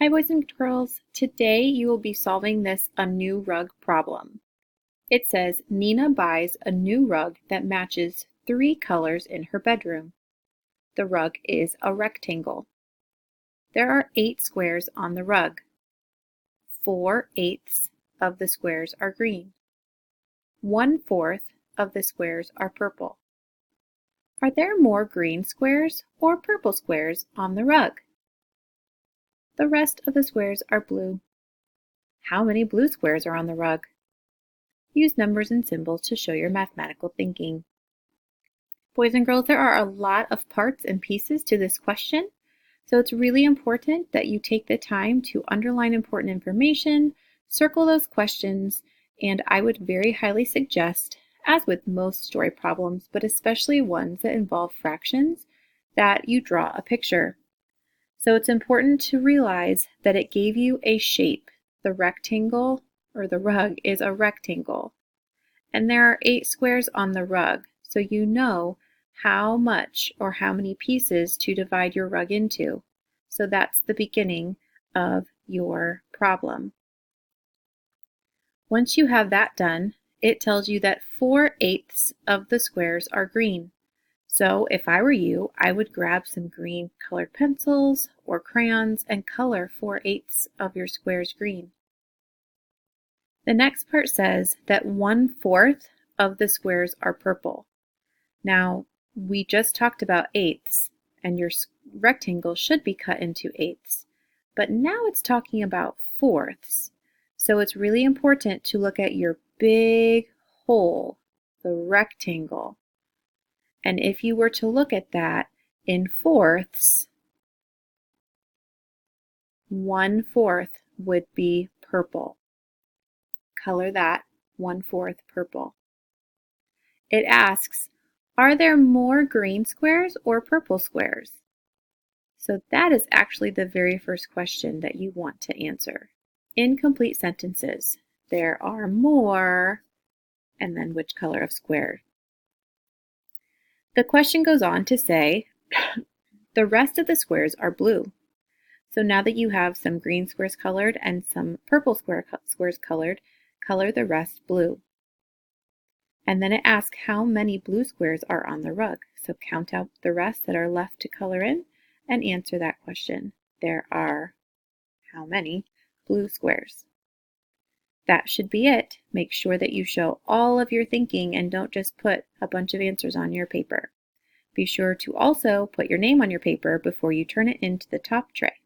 Hi boys and girls, today you will be solving this a new rug problem. It says Nina buys a new rug that matches 3 colors in her bedroom. The rug is a rectangle. There are 8 squares on the rug. 4/8 of the squares are green. 1/4 of the squares are purple. Are there more green squares or purple squares on the rug? The rest of the squares are blue. How many blue squares are on the rug? Use numbers and symbols to show your mathematical thinking. Boys and girls, there are a lot of parts and pieces to this question, so it's really important that you take the time to underline important information, circle those questions, and I would very highly suggest, as with most story problems, but especially ones that involve fractions, that you draw a picture. So it's important to realize that it gave you a shape. The rectangle or the rug is a rectangle. And there are 8 squares on the rug, so you know how much or how many pieces to divide your rug into. So that's the beginning of your problem. Once you have that done, it tells you that 4/8 of the squares are green. So if I were you, I would grab some green colored pencils or crayons and color 4/8 of your squares green. The next part says that 1/4 of the squares are purple. Now, we just talked about eighths, and your rectangle should be cut into eighths. But now it's talking about fourths. So it's really important to look at your big hole, the rectangle. And if you were to look at that in fourths, 1/4 would be purple. Color that 1/4 purple. It asks, are there more green squares or purple squares? So that is actually the very first question that you want to answer. In complete sentences, there are more, and then which color of square. The question goes on to say, the rest of the squares are blue. So now that you have some green squares colored and some purple squares colored, color the rest blue. And then it asks how many blue squares are on the rug. So count out the rest that are left to color in and answer that question. There are how many blue squares? That should be it. Make sure that you show all of your thinking and don't just put a bunch of answers on your paper. Be sure to also put your name on your paper before you turn it into the top tray.